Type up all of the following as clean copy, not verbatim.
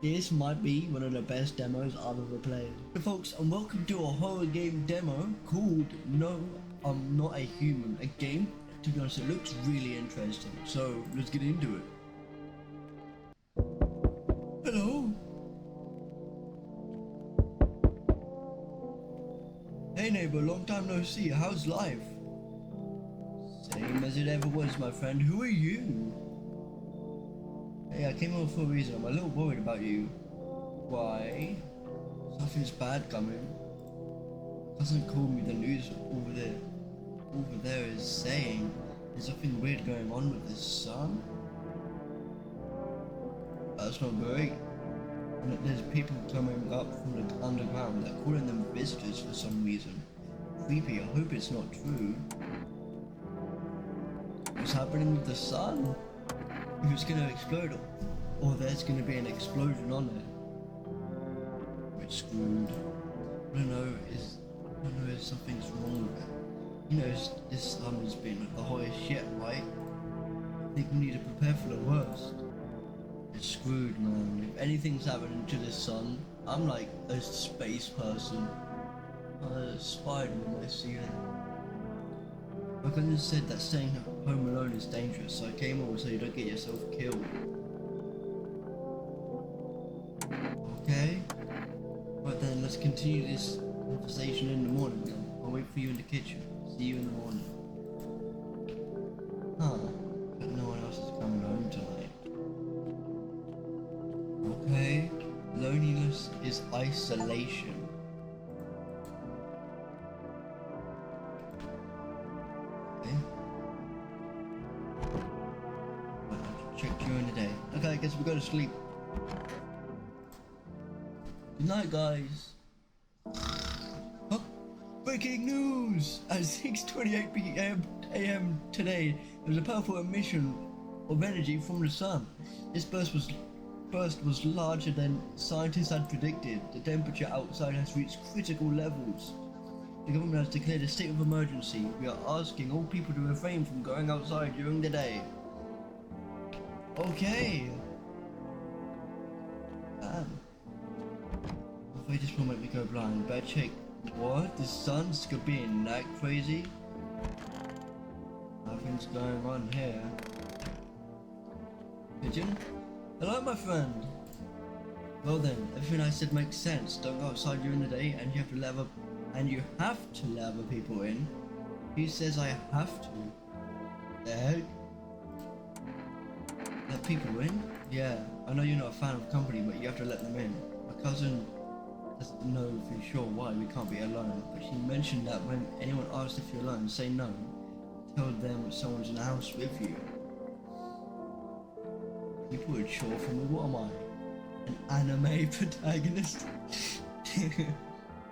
This might be one of the best demos I've ever played. So folks, and welcome to a horror game demo called No, I'm Not a Human. A game, to be honest, it looks really interesting. So let's get into it. Hello? Hey neighbor, long time no see. How's life? Same as it ever was, my friend. Who are you? Hey, I came over for a reason. I'm a little worried about you. Why? Something's bad coming. Cousin called me. The news over there is saying there's something weird going on with his son. That's not great. And that there's people coming up from the underground. They're calling them visitors for some reason. Creepy. I hope it's not true. What's happening with the sun? If it's gonna explode, or there's gonna be an explosion on it, we're screwed. I don't know if something's wrong with it. You know, this sun has been the hottest shit, right? I think we need to prepare for the worst. It's screwed, man. If anything's happening to this sun, I'm like a space person. A spider in my ceiling. My cousin said that staying home alone is dangerous, so I came over so you don't get yourself killed. Okay? Right then, let's continue this conversation in the morning then. I'll wait for you in the kitchen. See you in the morning. Huh. But no one else is coming home tonight. Okay. Loneliness is isolation. Check during the day. Okay, I guess we go to sleep. Good night, guys. Huh? Breaking news! At 6:28 a.m. today, there was a powerful emission of energy from the sun. This burst was larger than scientists had predicted. The temperature outside has reached critical levels. The government has declared a state of emergency. We are asking all people to refrain from going outside during the day. Okay. Damn. I'm afraid this will make me go blind. Better check. What? The sun's being that crazy? Nothing's going on here. Pigeon? Hello, my friend. Well then, everything I said makes sense. Don't go outside during the day, and you have to let other people in. Who says I have to? The heck? Let people in? Yeah, I know you're not a fan of company, but you have to let them in. My cousin doesn't know for sure why we can't be alone, but she mentioned that when anyone asks if you're alone, say no. Tell them someone's in the house with you. You put a chore for me, what am I? An anime protagonist?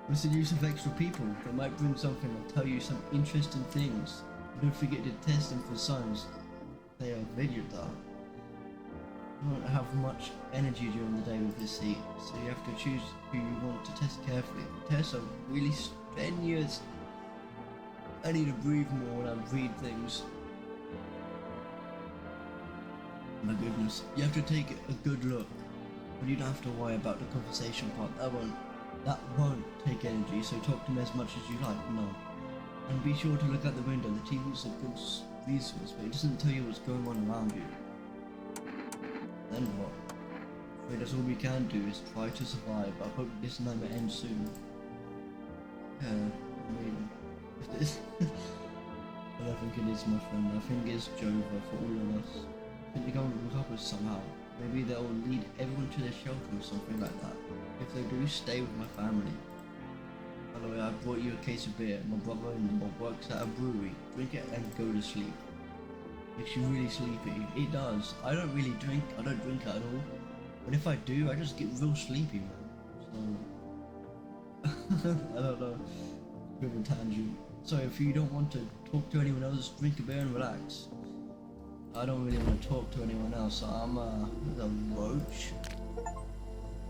What's the use of extra people? They might bring something or tell you some interesting things. Don't forget to test them for signs they are video dark. You won't have much energy during the day with this heat, so you have to choose who you want to test carefully. The tests are really strenuous. I need to breathe more when I read things. My goodness, you have to take a good look, but you don't have to worry about the conversation part. That won't take energy, so talk to me as much as you like. No. And be sure to look out the window. The TV is a good resource, but it doesn't tell you what's going on around you. Then what? I'm afraid that's all we can do is try to survive. I hope this nightmare ends soon. Yeah, I mean, if this I don't think it is, my friend. I think it's Jova for all of us. I think the government will help us somehow. Maybe they'll lead everyone to their shelter or something like that. If they do, stay with my family. By the way, I brought you a case of beer. My brother-in-law works at a brewery. Drink it and go to sleep. Makes you really sleepy. It does. I don't really drink. I don't drink at all. But if I do, I just get real sleepy, man. So I don't know. Bit of a tangent. So if you don't want to talk to anyone else, drink a beer and relax. I don't really want to talk to anyone else. So I'm the roach.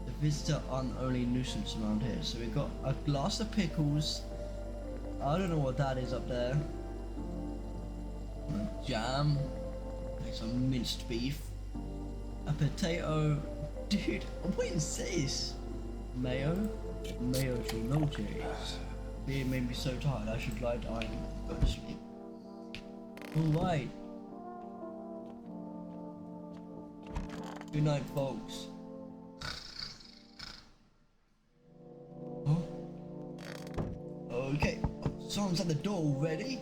The visitor aren't only nuisance around here. So we got a glass of pickles. I don't know what that is up there. Jam, like some minced beef, a potato, Dude, what is this? Mayo? Mayo to no cheese. Beer made me so tired I should lie down and go to sleep. Alright. Good night, folks. Huh? Okay. Someone's at the door already?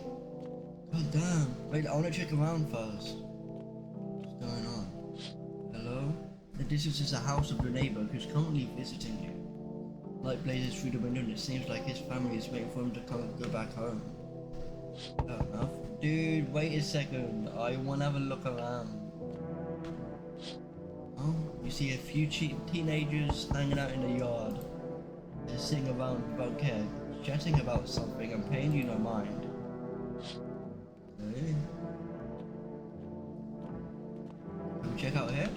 God damn. Wait, I wanna check around first. What's going on? Hello? This is the house of your neighbor who's currently visiting you. Light blazes through the window and it seems like his family is waiting for him to go back home. Fair enough. Dude, wait a second. I wanna have a look around. Oh, you see a few teenagers hanging out in the yard. They're sitting around without care, chatting about something and paying you no mind. Okay. Can we check out here?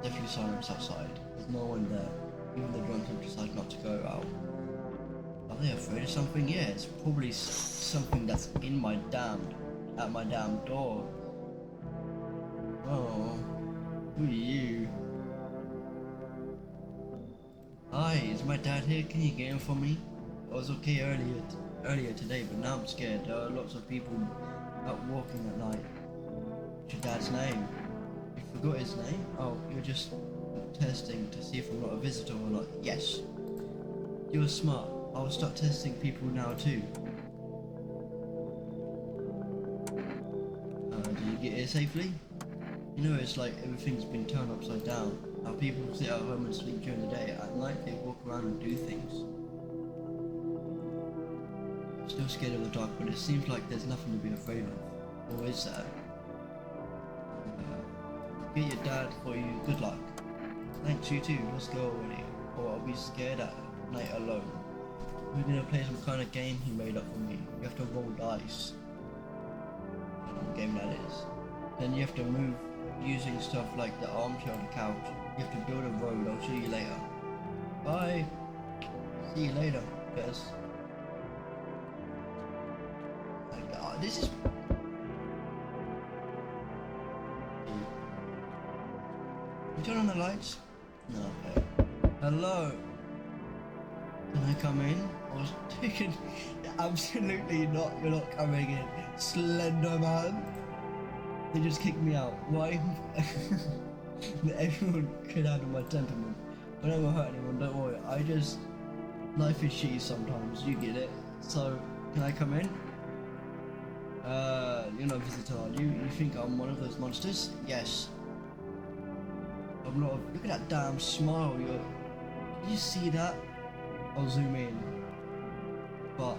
Definitely silence outside. There's no one there. Even the drunk have decided not to go out. Are they afraid of something? Yeah, it's probably something that's at my damn door. Oh, who are you? Hi, is my dad here? Can you get him for me? I was okay earlier today, but now I'm scared. There are lots of people out walking at night. What's your dad's name? You forgot his name? Oh, you're just testing to see if I'm not a visitor or not. Yes. You're smart. I'll start testing people now too. Did you get here safely? You know, it's like everything's been turned upside down. How people sit at home and sleep during the day. At night they walk around and do things. I'm still scared of the dark, but it seems like there's nothing to be afraid of. Or is there? Get your dad for you. Good luck. Thanks, you too. Let's go already. Or I'll be scared at night alone. We're gonna play some kind of game he made up for me. You have to roll dice. I don't know what game that is. Then you have to move using stuff like the armchair or the couch. You have to build a road. I'll see you later. Bye. See you later, guys. My God, this is. You turn on the lights? No. Okay. Hello. Can I come in? I was thinking, absolutely not. You're not coming in, Slender Man. They just kicked me out. Why? Everyone could handle my temperament. I don't want to hurt anyone. Don't worry. Life is shitty sometimes. You get it. So, can I come in? You're not a visitor, are you? You think I'm one of those monsters? Yes. I'm not. Look at that damn smile. Can you see that? I'll zoom in. But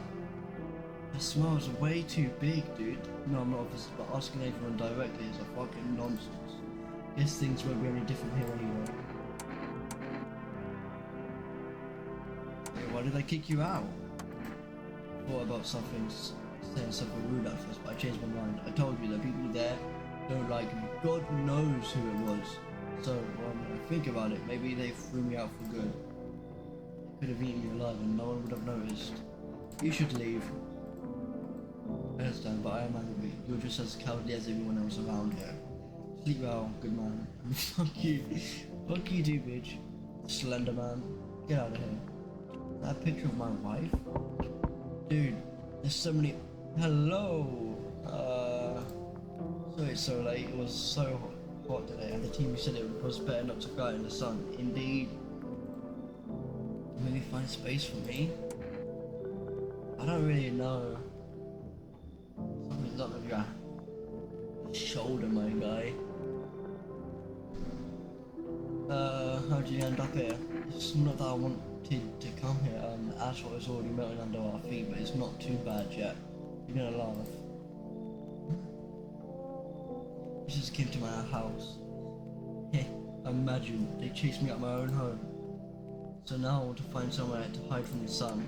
the smile's way too big, dude. No, I'm not a visitor, but asking everyone directly is a fucking nonsense. Guess things won't be any different here anyway. Hey, why did I kick you out? Thought about saying something rude at first, but I changed my mind. I told you that people there don't like me. God knows who it was. So when I think about it, maybe they threw me out for good. They could have eaten me alive and no one would have noticed. You should leave. I understand, but I am angry. You're just as cowardly as everyone else around here. Sleep well, good man. Fuck you. Fuck you too, bitch. Slender Man. Get out of here. That picture of my wife? Dude, there's so many. Hello! Sorry it's so late. It was so hot today, and the team said it was better not to go out in the sun. Indeed. Maybe find space for me? I don't really know. Something's up with your shoulder, my guy. How'd you end up here? It's not that I wanted to come here. The asphalt is already melting under our feet, but it's not too bad yet. You're gonna laugh. I just came to my house. Imagine, they chased me out my own home. So now I want to find somewhere to hide from the sun.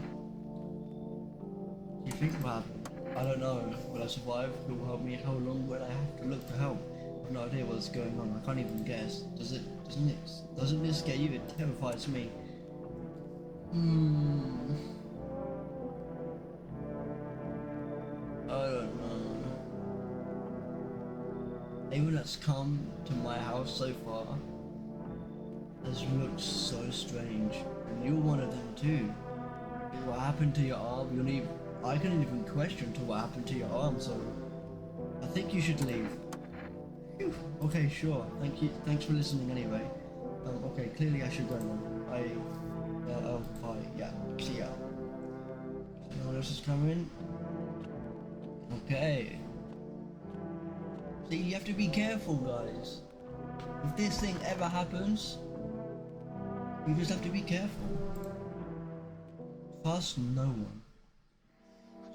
Do you think what happened? I don't know. Will I survive? Who will help me? How long will I have to look for help? I have no idea what's going on. I can't even guess. Doesn't this scare you? It terrifies me. I don't know. Everyone that's come to my house so far has looked so strange, and you're one of them too. What happened to your arm? I couldn't even question to what happened to your arm, so I think you should leave. Phew. Okay, sure. Thank you. Thanks for listening anyway. Okay, clearly I should go now. Bye. Yeah, see ya. No one else is coming? Okay. See, you have to be careful, guys. If this thing ever happens, you just have to be careful. Trust no one.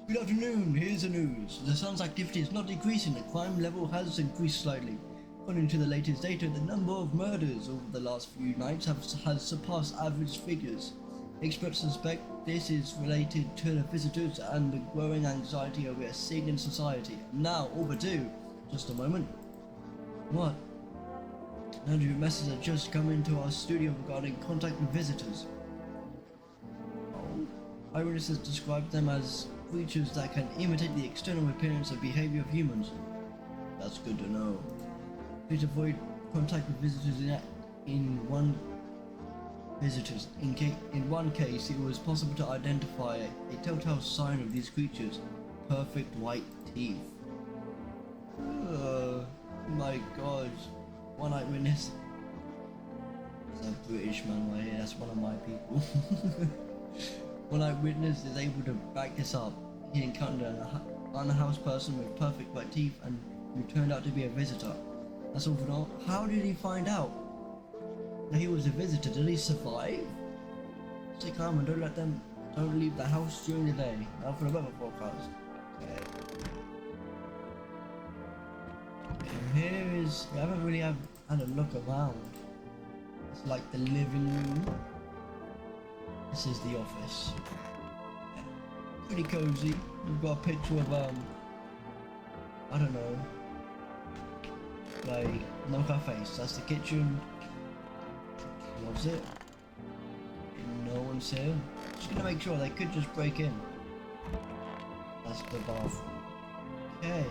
Good afternoon, here's the news. The sun's activity is not decreasing, the crime level has increased slightly. According to the latest data, the number of murders over the last few nights has surpassed average figures. Experts suspect this is related to the visitors and the growing anxiety we are seeing in society. Now, overdue. Just a moment. What? Andrew, messages have just come into our studio regarding contact with visitors. Eyewitnesses describe them as creatures that can imitate the external appearance and behavior of humans. That's good to know. Please avoid contact with visitors in one case, it was possible to identify a telltale sign of these creatures: perfect white teeth. My God, one eyewitness. It's a British man right here. That's one of my people. One eyewitness is able to back this up. He encountered an unhoused person with perfect white teeth and who turned out to be a visitor. That's all for now. How did he find out that he was a visitor? Did he survive? Stay calm and don't leave the house during the day. Now for the weather forecast. Okay. We haven't really had a look around. It's like the living room. This is the office. Yeah. Pretty cozy. We've got a picture of I don't know, like no face. That's the kitchen. Loves it. No one's here. Just gonna make sure they could just break in. That's the bathroom. Okay.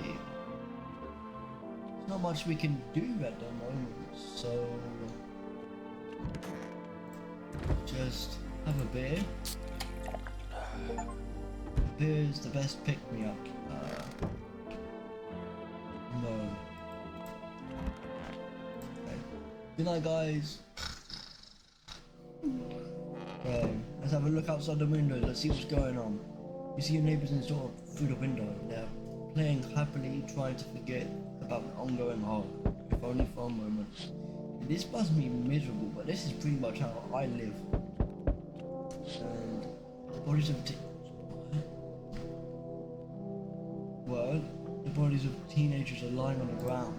There's not much we can do at the moment, so just have a beer. Beer is the best pick-me-up. No. Okay. Good night, guys. Okay, let's have a look outside the window. Let's see what's going on. You see your neighbours in store through the window. They're playing happily, trying to forget about the ongoing horror, if only for a moment. This must be miserable, but this is pretty much how I live. And the bodies of teenagers are lying on the ground.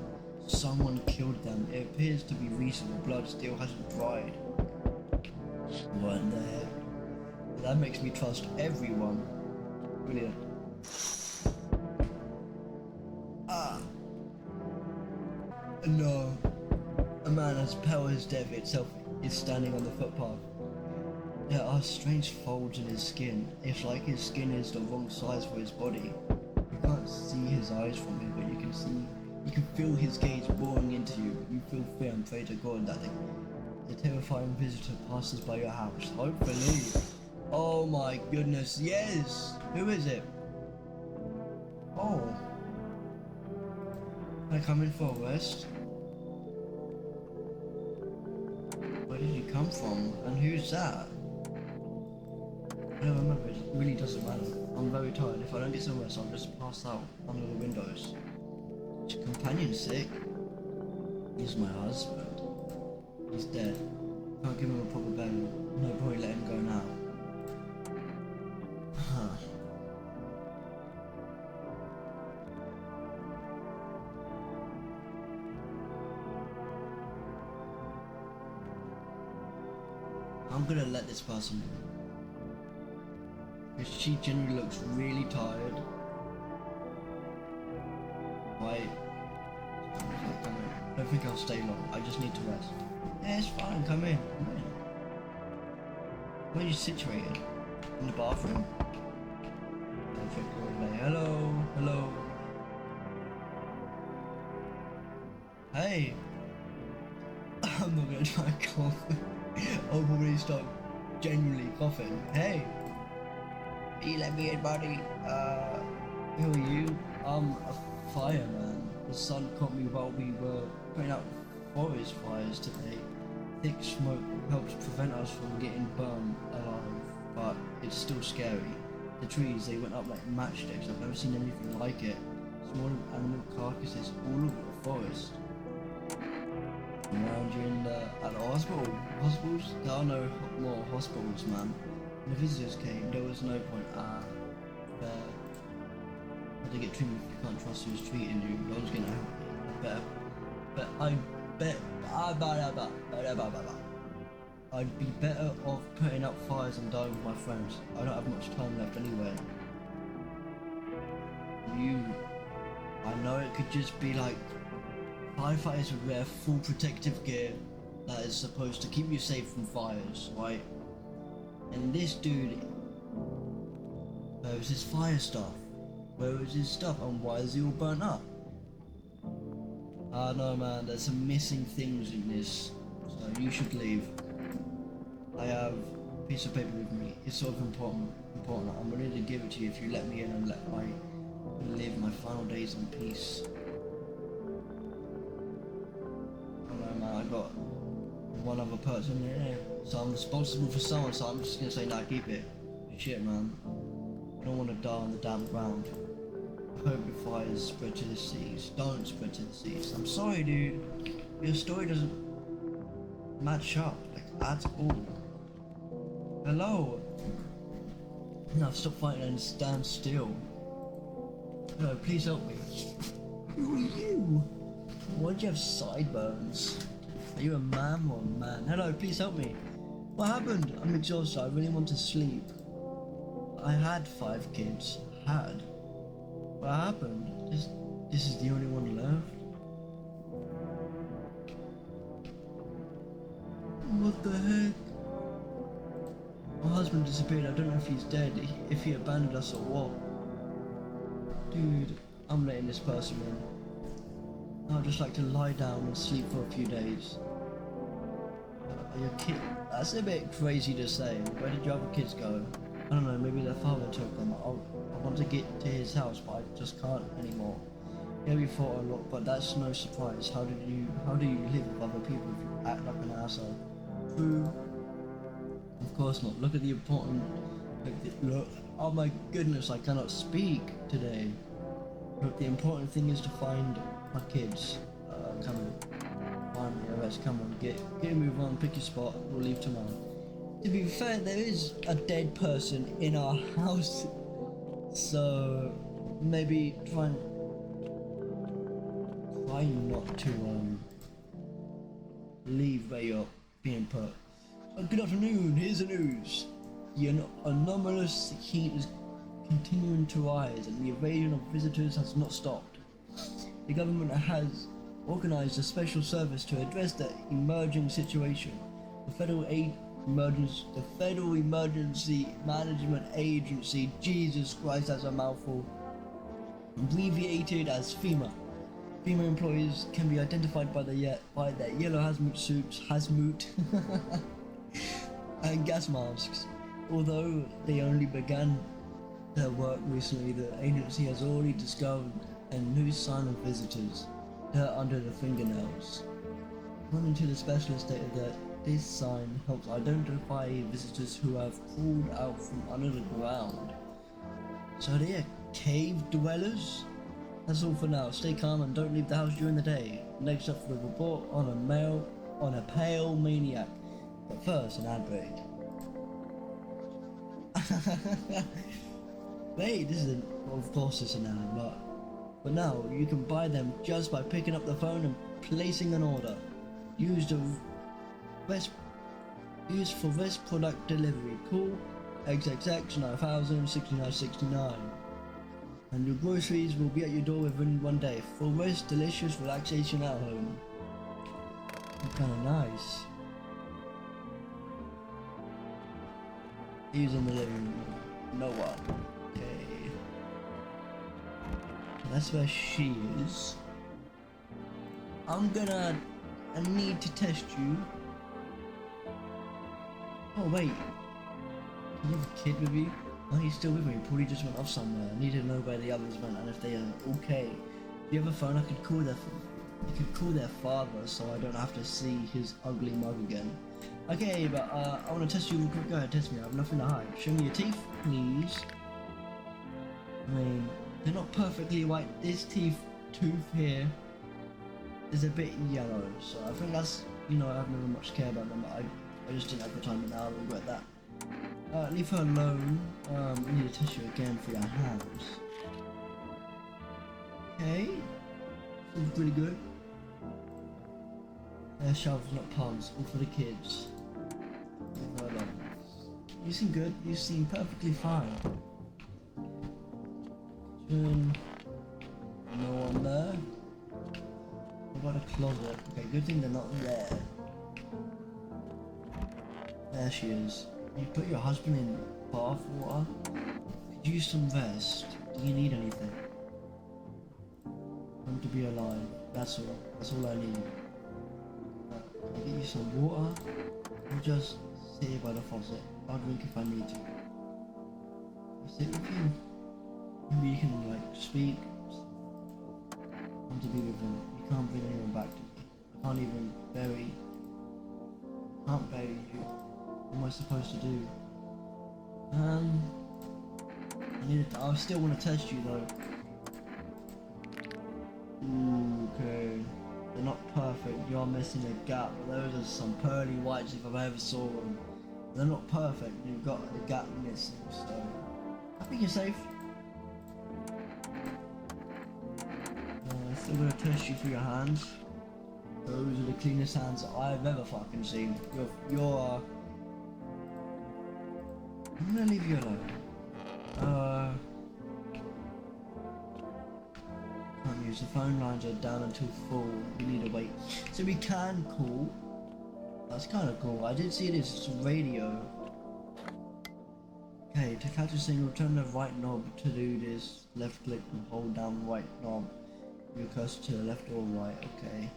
Someone killed them. It appears to be recent. The blood still hasn't dried. What the heck? That makes me trust everyone. Brilliant. No. A man as pale as death itself is standing on the footpath. There are strange folds in his skin. It's like his skin is the wrong size for his body. You can't see his eyes from it, but you can feel his gaze boring into you. You feel fear and pray to God that the terrifying visitor passes by your house. Hopefully. Oh my goodness, yes! Who is it? Oh. Can I come in for a rest? Where did you come from? And who's that? I don't remember, it really doesn't matter. I'm very tired. If I don't get some rest, I'll just pass out under the windows. Is your companion sick? He's my husband. He's dead. Can't give him a proper burial. No, probably let him go now. Huh. I'm gonna let this person go. Because she generally looks really tired. Wait. I don't think I'll stay long. I just need to rest. Yeah, it's fine. Come in. Come in. Where are you situated? In the bathroom? Perfect. Hello. Hello. Hey, I'm not gonna try and cough. I'll probably start genuinely coughing. Hey, you let me in, buddy. Who are you? I'm a fireman. The sun caught me while we were putting out forest fires today. Thick smoke helps prevent us from getting burned alive, but it's still scary. The trees, they went up like matchsticks. I've never seen anything like it. Small animal carcasses all over the forest. Around you at the hospitals? There are no more hospitals, man. When the visitors came, there was no point. Fair. How to get treatment if you can't trust who's treating you. No one's gonna help you. I'd be better off putting out fires and dying with my friends. I don't have much time left anyway. I know it could just be like firefighters would wear full protective gear that is supposed to keep you safe from fires, right? And this dude, where was his fire stuff? Where was his stuff, and why is he all burnt up? I know, man, there's some missing things in this, so you should leave. I have a piece of paper with me. It's sort of important. I'm ready to give it to you if you let me in and let me live my final days in peace. I know, man, I got one other person here, so I'm responsible for someone, so I'm just gonna say, nah, keep it. Shit, man. I don't want to die on the damn ground. I hope the fires spread to the seas. Don't spread to the seas. I'm sorry, dude. Your story doesn't match up, like, at all. Hello? No, stop fighting and stand still. Hello, please help me. Who are you? Why'd you have sideburns? Are you a man or a man? Hello, please help me. What happened? I'm exhausted. I really want to sleep. I had 5 kids. Had. What happened? This is the only one left? What the heck? My husband disappeared. I don't know if he's dead, if he abandoned us or what. Dude, I'm letting this person in. I'd just like to lie down and sleep for a few days. Your kid? That's a bit crazy to say. Where did your other kids go? I don't know, maybe their father took them. I want to get to his house, but I just can't anymore. Yeah, we fought a lot, but that's no surprise. How do you live with other people if you act like an asshole? True. Of course not. Look at the important. Look. Oh my goodness, I cannot speak today. Look, the important thing is to find my kids. Come on. Find me, rest. Come on, get a move on. Pick your spot. We'll leave tomorrow. To be fair, there is a dead person in our house, so maybe try not to leave where you're being put. Good afternoon, here's the news. The anomalous heat is continuing to rise and the invasion of visitors has not stopped. The government has organized a special service to address the emerging situation. The Federal Emergency Management Agency, Jesus Christ, that's a mouthful, abbreviated as FEMA. FEMA employees can be identified by their yellow hazmat suits, and gas masks. Although they only began their work recently, the agency has already discovered a new sign of visitors, dirt under the fingernails. According to the specialist data that this sign helps identify visitors who have crawled out from under the ground. So they are cave dwellers? That's all for now. Stay calm and don't leave the house during the day. Next up for the report on a pale maniac. But first, an ad break. Wait, of course it's an ad, but now you can buy them just by picking up the phone and placing an order. Used for best product delivery. Call XXX 9000 6969. And your groceries will be at your door within 1 day. For rest, delicious relaxation at home. Kinda nice. Who's in the living room? No one. Okay. That's where she is. I need to test you. Oh wait, do you have a kid with you? Oh, he's still with me. Probably just went off somewhere. I need to know where the others went and if they are okay. Do you have a phone? I could call their father, so I don't have to see his ugly mug again. Okay, but I want to test you real quick. Go ahead, test me. I have nothing to hide. Show me your teeth, please. I mean, they're not perfectly white. This tooth here is a bit yellow, so I think that's, you know, I've never much care about them, but I just didn't at the time, but now I regret that. Leave her alone. I need to test you again for your hands. Okay, seems pretty good. Shelves, not palms, all for the kids. Leave her alone. You seem good. You seem perfectly fine. Kitchen. No one there. What about a closet? Okay, good thing they're not there. There she is. You put your husband in bath water? Could use some rest. Do you need anything? I want to be alive. That's all. That's all I need. Can I get you some water? Or just sit here by the faucet. I'll drink if I need to. I'll sit with you. Maybe you can like speak. I want to be with him. You can't bring anyone back to me. I can't even bury. Can't bury you. What am I supposed to do? I still want to test you though. Ooh, okay. They're not perfect. You're missing a gap. Those are some pearly whites if I've ever saw them. They're not perfect. You've got a gap missing. So I think you're safe. Still gonna test you for your hands. Those are the cleanest hands I've ever fucking seen. I'm gonna leave you alone. Can't use the phone lines are down until full. We need to wait. So we can call. That's kind of cool. I did see this radio. Okay, to catch a signal, turn the right knob to do this. Left click and hold down right knob. Your cursor to the left or right. Okay.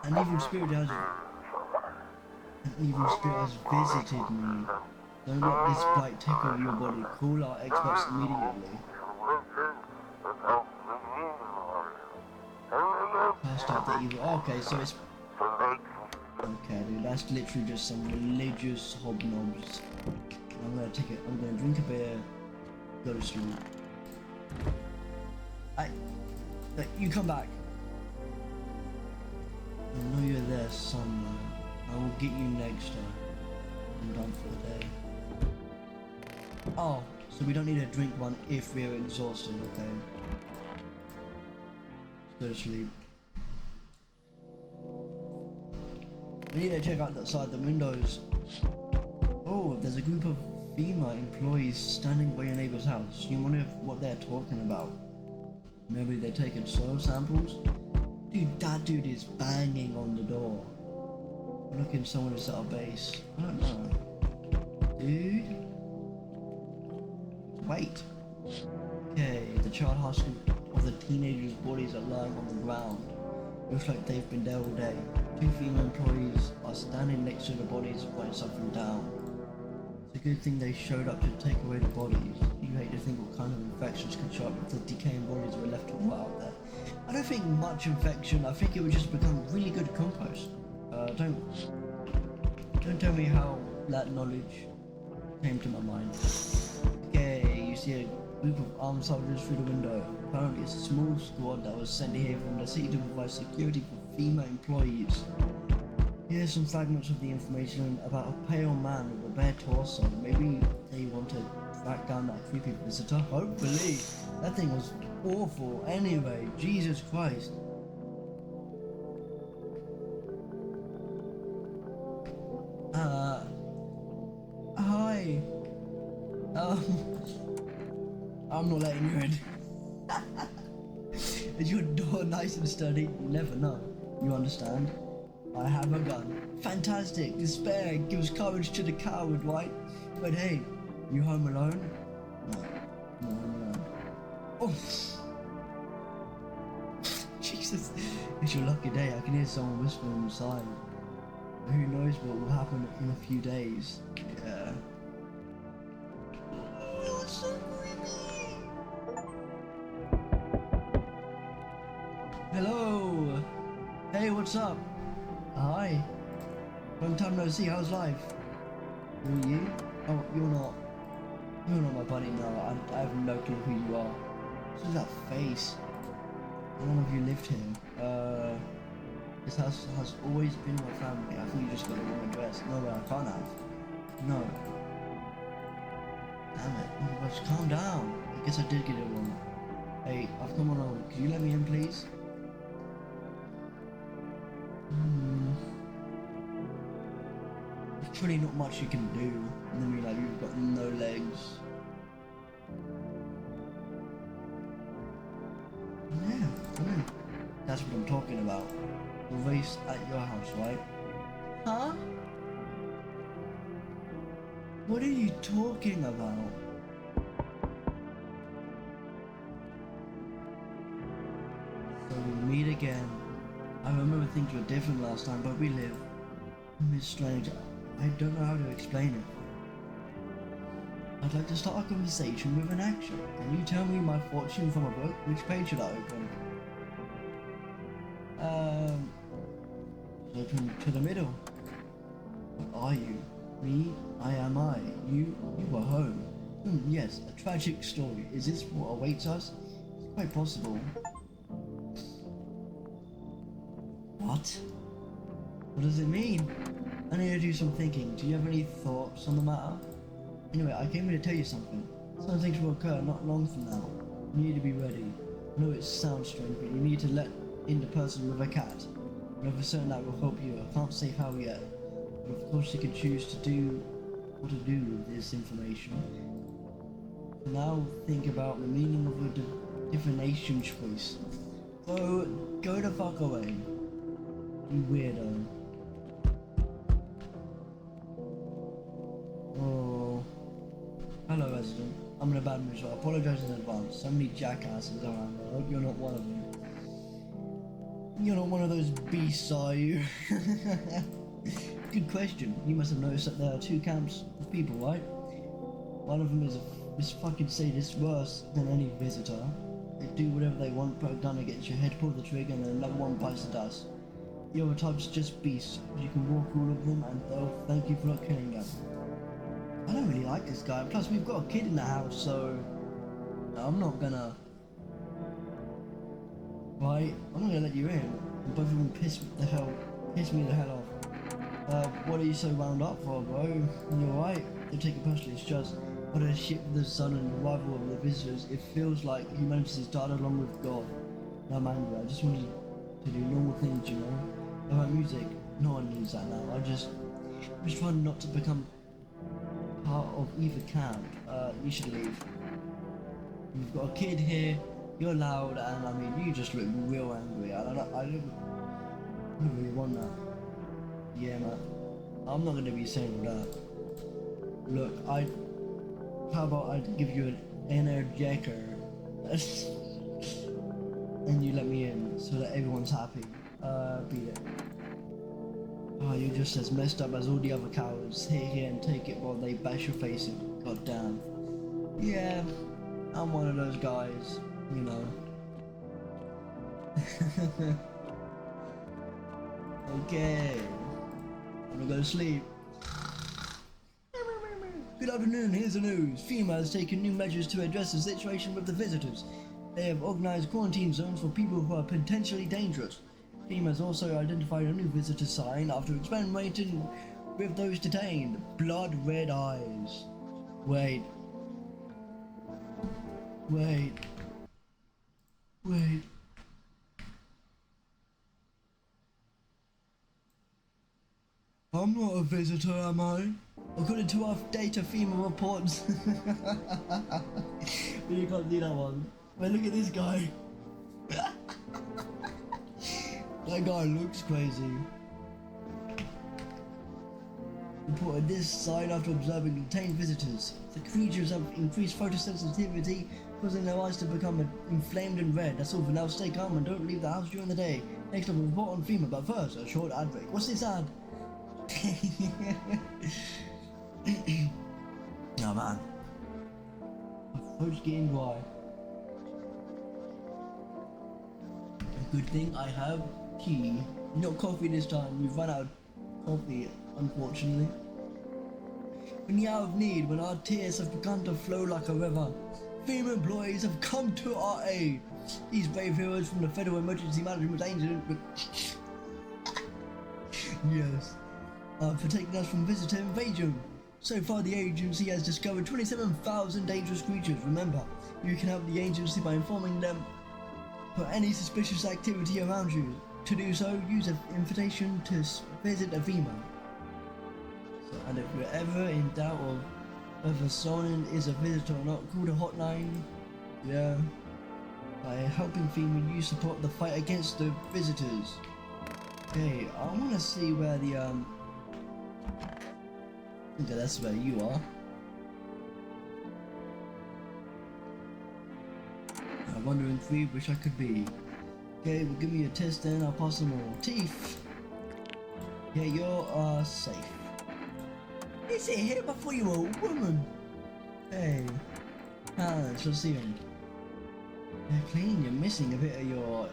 An evil spirit has visited me. Don't let this blight take over your body. Call our experts immediately. Cast out the evil. Okay, so it's. Okay, dude, that's literally just some religious hobnobs. I'm gonna drink a beer, go to sleep. You come back. I know you're there somewhere. I will get you next time. I'm done for the day. Oh, so we don't need to drink one if we're exhausted, okay? Let's go to sleep. We need to check out outside the windows. Oh, there's a group of female employees standing by your neighbor's house. You wonder what they're talking about. Maybe they're taking soil samples? Dude, that dude is banging on the door. I'm looking for someone to set up base. I don't know. Dude? Wait. Okay, the child hustle of the teenagers' bodies are lying on the ground. Looks like they've been there all day. Two female employees are standing next to the bodies writing something down. It's a good thing they showed up to take away the bodies. You hate to think what kind of infections could show up if the decaying bodies were left to rot out there. I don't think much infection. I think it would just become really good compost. Don't tell me how that knowledge came to my mind. Okay, you see a group of armed soldiers through the window. Apparently it's a small squad that was sent here from the city to provide security for female employees. Here's some fragments of the information about a pale man with a bare torso. Maybe they want to track down that creepy visitor. Hopefully. That thing was awful. Anyway, Jesus Christ. Hi. I'm not letting you in. Is your door nice and sturdy? You never know. You understand? I have a gun. Fantastic. Despair gives courage to the coward, right? But hey, you home alone? No. I'm not home alone. Oh! Jesus. It's your lucky day. I can hear someone whispering inside. Who knows what will happen in a few days. Yeah. Oh, it's so creepy. Hello. Hey, what's up? Hi. Long time no see. How's life? Who are you? Oh, you're not my buddy. No, I have no clue who you are. What's that face? How long have you lived here? This house has always been my family. I think you just got the wrong address. No way, I can't have. No. Damn it. Oh my gosh, calm down. I guess I did get it wrong. Hey, I've come along. Could you let me in, please? There's truly not much you can do. And then like, you've got no legs. Yeah, I know. That's what I'm talking about. The race at your house, right? Huh? What are you talking about? So we meet again. I remember things were different last time, but we live. It's strange. I don't know how to explain it. I'd like to start a conversation with an action. Can you tell me my fortune from a book? Which page should I open? Open to the middle. What are you? Me? I am I. You are home. Yes, a tragic story. Is this what awaits us? It's quite possible. What? What does it mean? I need to do some thinking. Do you have any thoughts on the matter? Anyway, I came here to tell you something. Some things will occur not long from now. You need to be ready. I know it sounds strange, but you need to let in the person with a cat. I'm for certain that will help you. I can't say how yet. But of course you can choose to do what to do with this information. Now think about the meaning of your divination choice. So, go the fuck away. You weirdo. Oh. Hello, resident. I'm in a bad mood, so I apologize in advance. So many jackasses around. I hope you're not one of them. You're not one of those beasts, are you? Good question. You must have noticed that there are two camps of people, right? One of them is this fucking sadist, worse than any visitor. They do whatever they want, put a gun against your head, pull the trigger, and then another one bites the dust. The other type's just beasts. You can walk all of them, and they'll thank you for not killing them. I don't really like this guy. Plus, we've got a kid in the house, so I'm not gonna. Right, I'm not gonna let you in. And both of them piss me the hell off. What are you so wound up for, bro? You're right. Don't take it personally. It's just what a shit with the sun and the arrival of the visitors. It feels like humanity has died along with God. And I'm angry. I just wanted to do normal things, you know. About music, no one needs that now. I'm just trying not to become part of either camp. You should leave. You've got a kid here. You're loud, and I mean, you just look real angry. I don't really want that. Yeah, man. I'm not gonna be saying all that. Look, how about I give you an energizer, and you let me in, so that everyone's happy. Beat it. Oh, you're just as messed up as all the other cowards. Here and take it while they bash your face in. God damn. Yeah, I'm one of those guys. You know. Okay. I'm gonna go to sleep. Good afternoon, here's the news. FEMA has taken new measures to address the situation with the visitors. They have organized quarantine zones for people who are potentially dangerous. FEMA has also identified a new visitor sign after experimenting with those detained. Blood red eyes. Wait. Huh? I'm not a visitor, am I? According to our data FEMA reports. But you can't see that one. But look at this guy. That guy looks crazy. Reported this sign after observing contained visitors. The creatures have increased photosensitivity, causing their eyes to become inflamed and red. That's all for now. Stay calm and don't leave the house during the day. Next up, a report on FEMA, but first, a short ad break. What's this ad? Oh man. My throat's getting dry. Good thing I have tea. Not coffee this time. We've run out of coffee, unfortunately. In the hour of need, when our tears have begun to flow like a river, FEMA employees have come to our aid. These brave heroes from the Federal Emergency Management Agency yes, protecting us from visitor invasion. So far, the agency has discovered 27,000 dangerous creatures. Remember, you can help the agency by informing them for any suspicious activity around you. To do so, use an invitation to visit a FEMA. And if you're ever in doubt of whether someone is a visitor or not, call the hotline. Yeah. By helping FEMA, you support the fight against the visitors. Okay, I want to see where the okay, that's where you are. I'm wondering 3, wish I could be. Okay, well, give me a test then, I'll pass them all. Teeth! Yeah, you're safe. Is it here before you were a woman? Hey. Let's see him. They're clean, you're missing a bit of your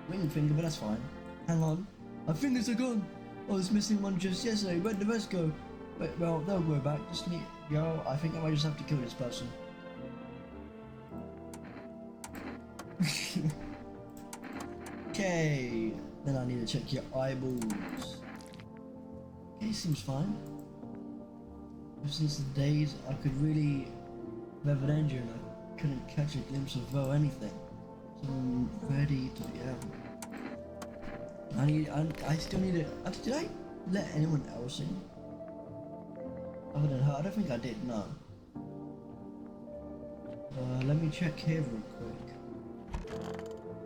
ring finger, but that's fine. Hang on. My fingers are gone! I was missing one just yesterday, where'd the rest go? But, well, they'll go back. Just need... Yo, I think I might just have to kill this person. Okay. Then I need to check your eyeballs. Okay, seems fine. Since the days I could really rev an engine, I couldn't catch a glimpse of anything. So I'm ready to, yeah. I still need it. Did I let anyone else in? Other than her? I don't think I did, no. Let me check here real quick.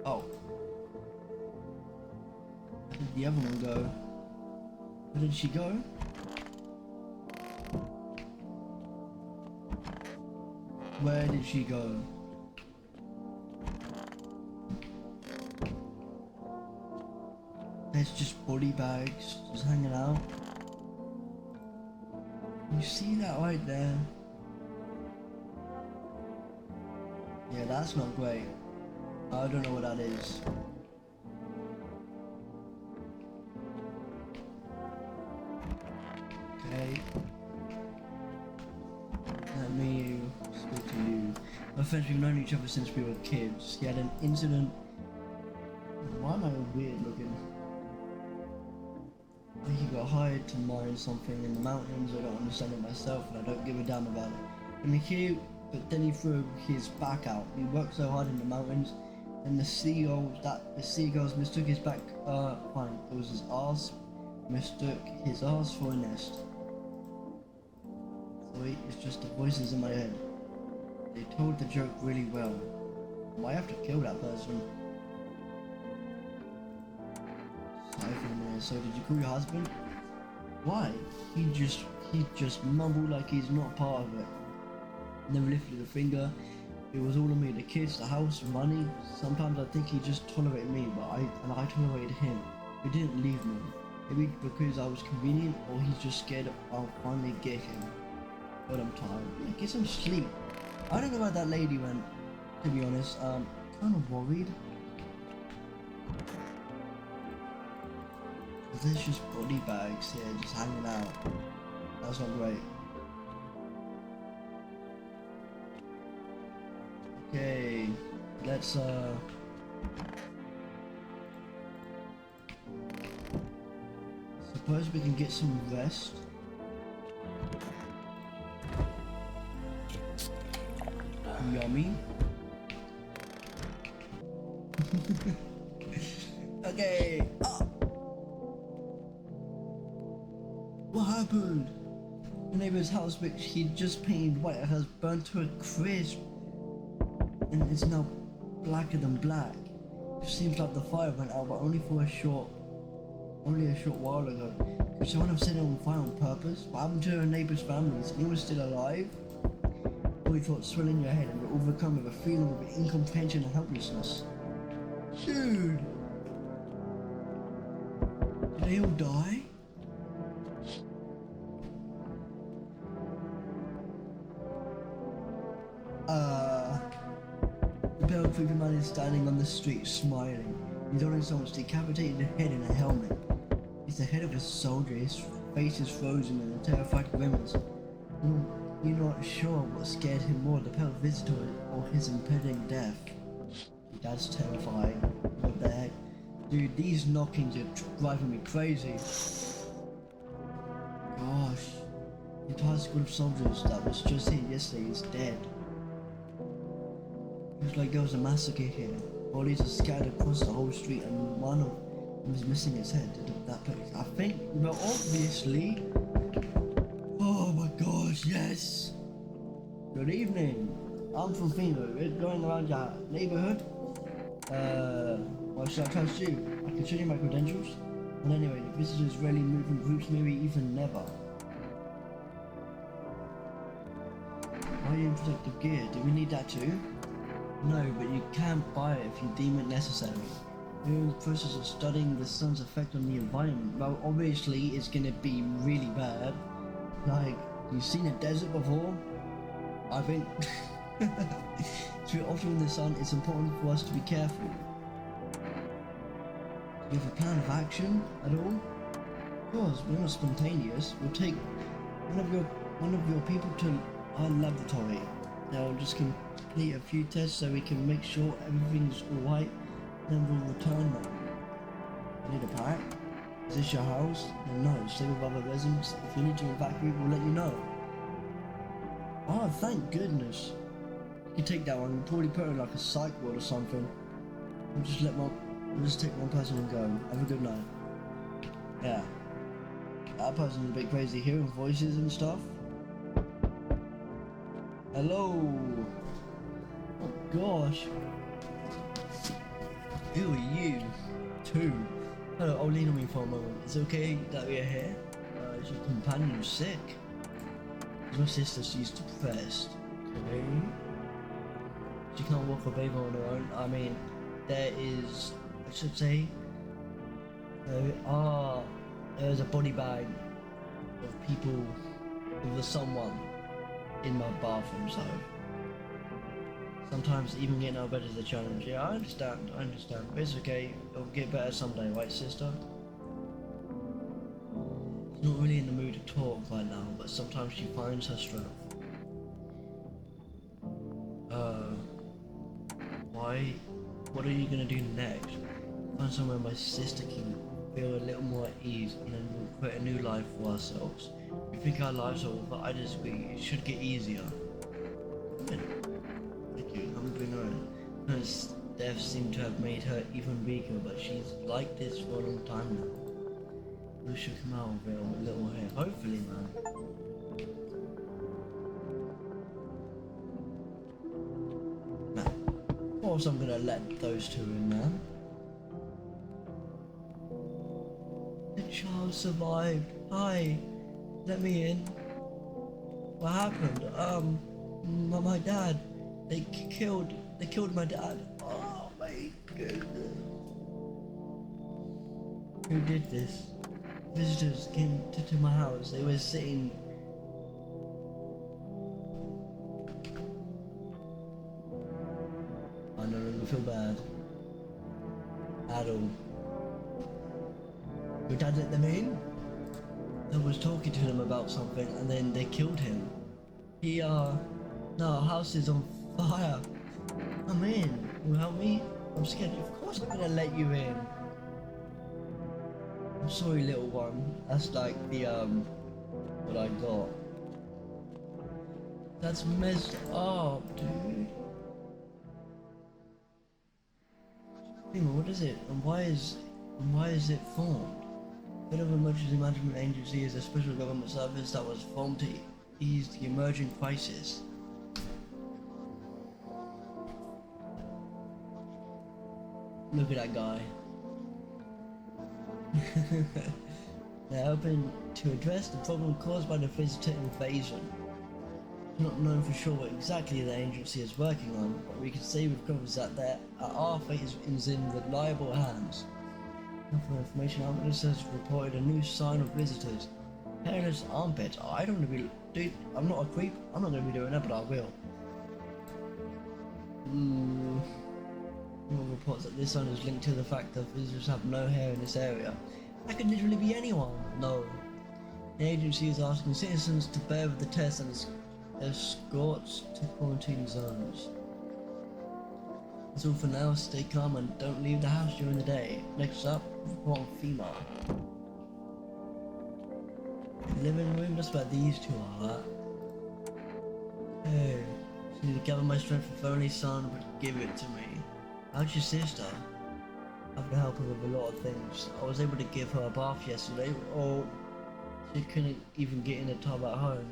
Oh. Where did the other one go? Where did she go? Where did she go? There's just body bags just hanging out. You see that right there? Yeah, that's not great. I don't know what that is. Okay. Let me speak to you. My friends, we've known each other since we were kids. He had an incident. Why am I weird looking? He got hired to mine something in the mountains. I don't understand it myself, and I don't give a damn about it. But then he threw his back out. He worked so hard in the mountains, and the seagulls mistook his back. Fine. It was his ass. Mistook his ass for a nest. So it's just the voices in my head. They told the joke really well. Why have to kill that person? So did you call your husband? Why? He just mumbled like he's not part of it. Never lifted a finger. It was all on me, the kids, the house, money. Sometimes I think he just tolerated me, but I tolerated him. He didn't leave me. Maybe because I was convenient, or he's just scared I'll finally get him. But I'm tired. Yeah, get some sleep. I don't know where that lady went, to be honest. Kind of worried. There's just body bags here, just hanging out. That's not great. Okay, let's suppose we can get some rest. Yummy. Okay. What happened? The neighbour's house, which he'd just painted white, has burnt to a crisp and it's now blacker than black. It seems like the fire went out, but only a short while ago. Could someone have set it on fire on purpose? What happened to her neighbour's family? Is anyone still alive? All your thoughts swell in your head and you're overcome with a feeling of incomprehension and helplessness. Dude! Did they all die? The pale creepy man is standing on the street smiling. He's holding someone's decapitated head in a helmet. It's the head of a soldier, his face is frozen in a terrified grimace. You're not sure what scared him more, the pale visitor or his impending death. That's terrifying. What the heck? Dude, these knockings are driving me crazy. Gosh. The entire squad of soldiers that was just here yesterday is dead. Looks like there was a massacre here. Bodies are scattered across the whole street and one of them is missing its head. That place, I think, well, obviously. Oh my gosh, yes! Good evening. I'm from FEMA. We're going around your neighborhood. Why should I trust you? I can show you my credentials. And anyway, the visitors rarely move in groups, maybe even never. Why are you in protective gear? Do we need that too? No, but you can buy it if you deem it necessary. We're in the process of studying the sun's effect on the environment. Well, obviously it's gonna be really bad. Like, you've seen a desert before? I think so often in the sun, it's important for us to be careful. Do you have a plan of action at all? Of course, we're not spontaneous. We'll take one of your people to our laboratory. They'll just complete a few tests so we can make sure everything's alright, then we'll return them. You need a pack? Is this your house? No, stay with other residents. If you need to evacuate, we'll let you know. Oh, thank goodness. You can take that one, we'll probably put it in like a psych ward or something. We'll just take one person and go. Have a good night. Yeah. That person's a bit crazy hearing voices and stuff. Hello. Oh gosh. Who are you? Two. Hello, I'll lean on me for a moment. It's okay that we are here? Is your companion sick? My sister, she's depressed. Okay. She can't walk or bathe on her own. I mean, there is, I should say, there's a body bag of people, of someone in my bathroom, so sometimes even getting out of bed is a challenge. Yeah, I understand, but it's okay, it'll get better someday, right sister? She's not really in the mood to talk right now, but sometimes she finds her strength. What are you gonna do next? Find somewhere my sister can feel a little more at ease, and then we'll create a new life for ourselves. We think our lives are over, I disagree, it should get easier. Thank you, I'm bring her in. Her death seemed to have made her even weaker, but she's like this for a long time now. We should come out of it with a little hair, hopefully, man. Of course I'm gonna let those two in, man. The child survived. Hi, let me in. What happened? My dad. They killed my dad. Oh my goodness. Who did this? Visitors came to my house. They were sitting. I no longer feel bad at all. Your dad let them in? I was talking to them about something and then they killed him. No, our house is on fire. Come in. Will you help me? I'm scared. Of course I'm gonna let you in. I'm sorry, little one. That's like the, what I got. That's messed up, dude. What is it? And why is it formed? Federal Emergency Management Agency is a special government service that was formed to ease the emerging crisis. Look at that guy. They're hoping to address the problem caused by the visitor invasion. It's not known for sure what exactly the agency is working on, but we can say with confidence that our fate is in reliable hands. For information, eyewitness has reported a new sign of visitors. Hairless armpits. Oh, I don't want to be. Dude, I'm not a creep. I'm not going to be doing that, but I will. Reports that this sign is linked to the fact that visitors have no hair in this area. That could literally be anyone. No. The agency is asking citizens to bear with the test and escorts to quarantine zones. That's all for now. Stay calm and don't leave the house during the day. Next up, report on female. Living room, just where these two are. Hey, just need to gather my strength if only son would give it to me. How's your sister? I've been helping with a lot of things. I was able to give her a bath yesterday, or she couldn't even get in the tub at home.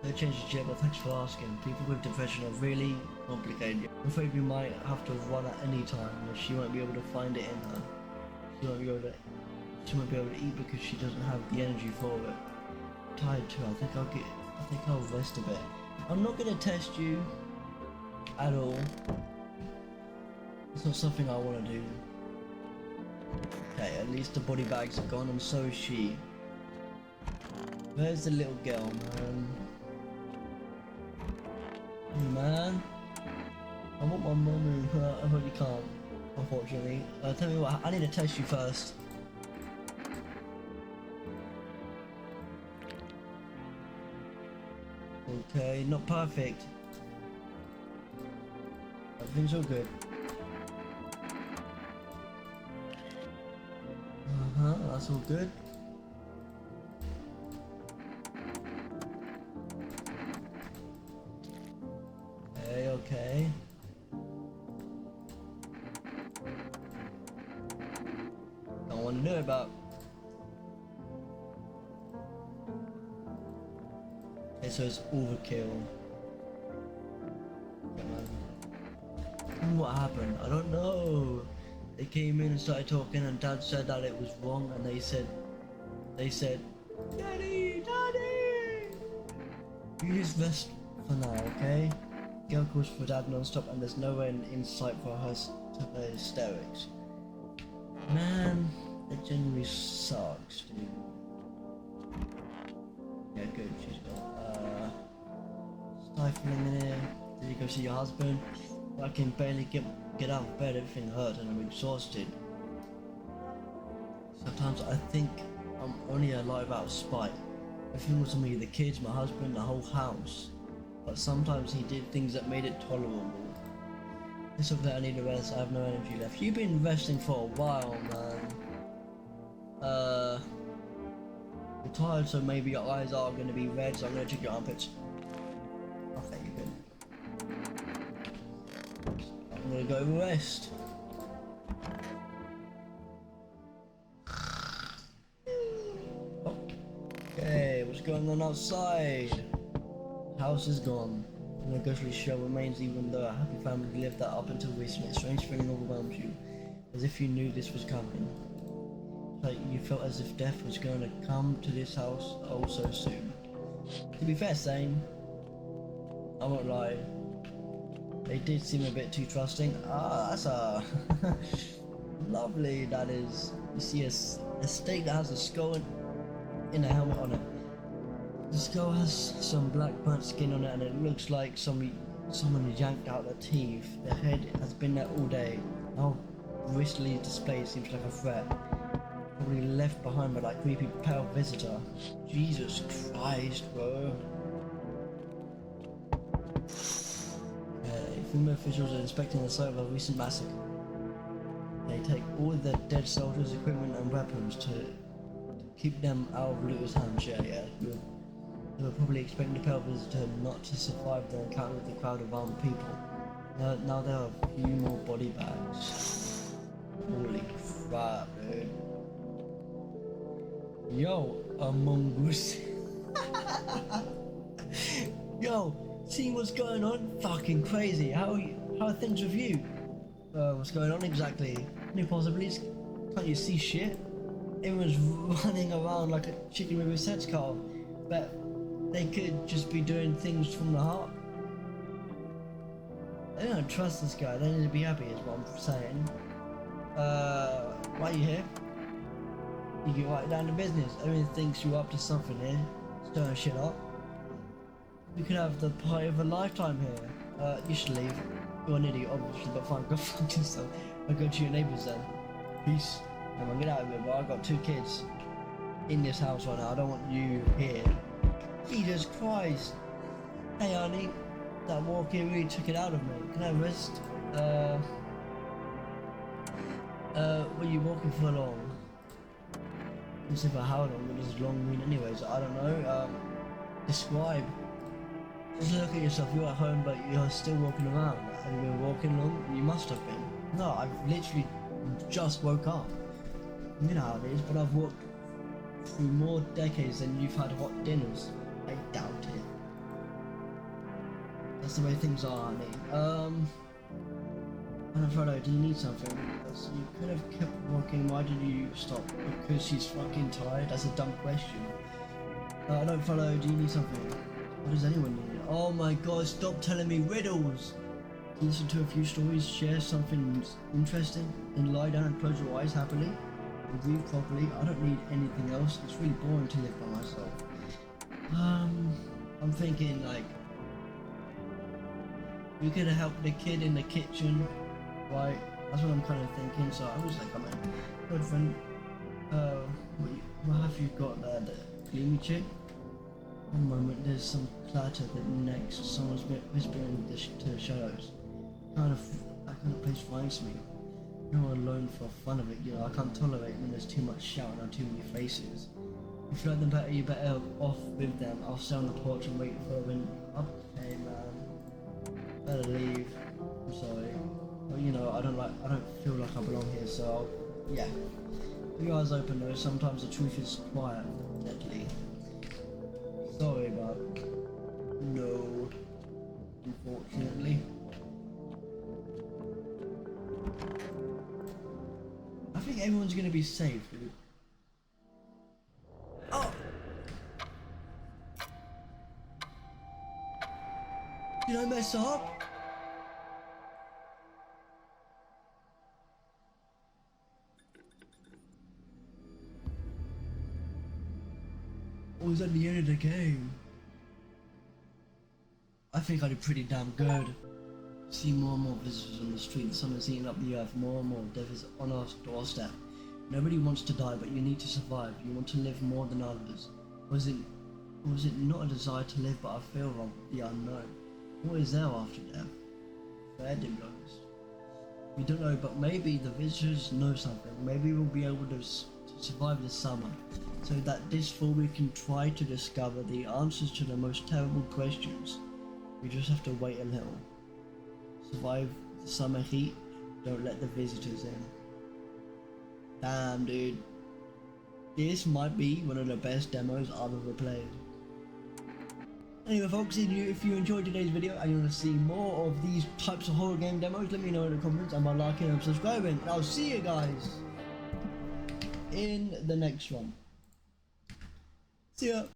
No changes yet, but thanks for asking. People with depression are really complicated. I'm afraid we might have to run at any time, and she won't be able to find it in her. She won't be able to eat because she doesn't have the energy for it. I'm tired too. I think I'll rest a bit. I'm not gonna test you at all. It's not something I want to do. Okay, at least the body bags are gone, and so is she. Where's the little girl, man? Hey, man. I want my mummy. I hope you can't, unfortunately. Tell me what, I need to test you first. Okay, not perfect. Everything's all good. That's all good. Okay. Don't want to know about. Okay, so it's overkill. What happened? I don't know. They came in and started talking, and Dad said that it was wrong, and they said, Daddy, Daddy! You just rest for now, okay? Girl calls for Dad non-stop, and there's no end in sight for her hysterics. Man, that genuinely sucks, dude. Yeah, good. She's got stifling in here. Did you go see your husband? I can barely get out of bed, everything hurts and I'm exhausted. Sometimes I think I'm only alive out of spite. Everything was me, the kids, my husband, the whole house. But sometimes he did things that made it tolerable. It's okay, I need a rest, I have no energy left. You've been resting for a while, man. You're tired, so maybe your eyes are gonna be red, so I'm gonna check your armpits. Okay, you're good. I'm gonna go rest. Okay, what's going on outside? House is gone. The ghostly shell remains even though a happy family lived that up until recently. A strange feeling overwhelms you, as if you knew this was coming. Like you felt as if death was going to come to this house oh so soon. To be fair, same. I won't lie. They did seem a bit too trusting. Ah, that's a lovely. That is. You see a steak that has a skull in a helmet on it. The skull has some black burnt skin on it, and it looks like someone yanked out their teeth. The head has been there all day. How bristly displayed seems like a threat. Probably left behind by that creepy pale visitor. Jesus Christ, bro. Female officials are inspecting the site of a recent massacre. They take all the dead soldiers' equipment and weapons to keep them out of looters' hands. Yeah. They were probably expecting the pale visitor not to survive the encounter with the crowd of armed people. Now there are a few more body bags. Holy crap, dude. Yo, Among Us. Yo, see what's going on? Fucking crazy. How are things with you? What's going on exactly? Any possibilities? Can't you see shit? Everyone's running around like a chicken with its head cut off. But they could just be doing things from the heart. They don't trust this guy. They need to be happy is what I'm saying. Why are you here? You get right down to business. Everyone thinks you're up to something here. Stirring shit up. You can have the party of a lifetime here. You should leave. You're an idiot, obviously, but fine, go fuck yourself. I'll go to your neighbours then. Peace. Come on, get out of here, bro. I've got 2 kids in this house right now. I don't want you here. Jesus Christ. Hey, honey. That walk here really took it out of me. Can I rest? Were you walking for long? Let's see for how long. What does long mean anyways? I don't know. Describe. Just look at yourself. You're at home, but you're still walking around. Have you been walking long? You must have been. No, I've literally just woke up. You know how it is, but I've walked through more decades than you've had hot dinners. I doubt it. That's the way things are, honey. Frodo, do you need something? Because you could have kept walking. Why did you stop? Because she's fucking tired? That's a dumb question. No, Frodo, do you need something? What does anyone need? Oh my god, stop telling me riddles! Listen to a few stories, share something interesting, then lie down and close your eyes happily. And breathe properly. I don't need anything else. It's really boring to live by myself. I'm thinking like we could have helped the kid in the kitchen, right? That's what I'm kind of thinking. So I was like, I'm a good friend. What have you got there? The gloomy chick? One moment, there's some clatter. The next, someone's whispering to the shadows. That kind of place finds me. No one alone for fun of it, you know. I can't tolerate when there's too much shouting on too many faces. If you like them better, you're better off with them. I'll stay on the porch and wait for when. Okay, man. Better leave. I'm sorry. But you know, I don't feel like I belong here, so yeah. Keep your eyes open though. Sometimes the truth is quiet, deadly. Sorry, but no. Unfortunately. I think everyone's gonna be safe, dude. Oh! Did I mess up? Or was that the end of the game? I think I did pretty damn good. See more and more visitors on the street. The sun is eating up the earth more and more. Death is on our doorstep. Nobody wants to die, but you need to survive. You want to live more than others. Was it not a desire to live, but a fear of the unknown? What is there after death? Fair to be honest. We don't know, but maybe the visitors know something. Maybe we'll be able to survive this summer, so that this fall we can try to discover the answers to the most terrible questions. We just have to wait a little. Survive the summer heat, don't let the visitors in. Damn, dude. This might be one of the best demos I've ever played. Anyway folks, if you enjoyed today's video and you want to see more of these types of horror game demos, let me know in the comments and by liking and subscribing. And I'll see you guys in the next one. See ya.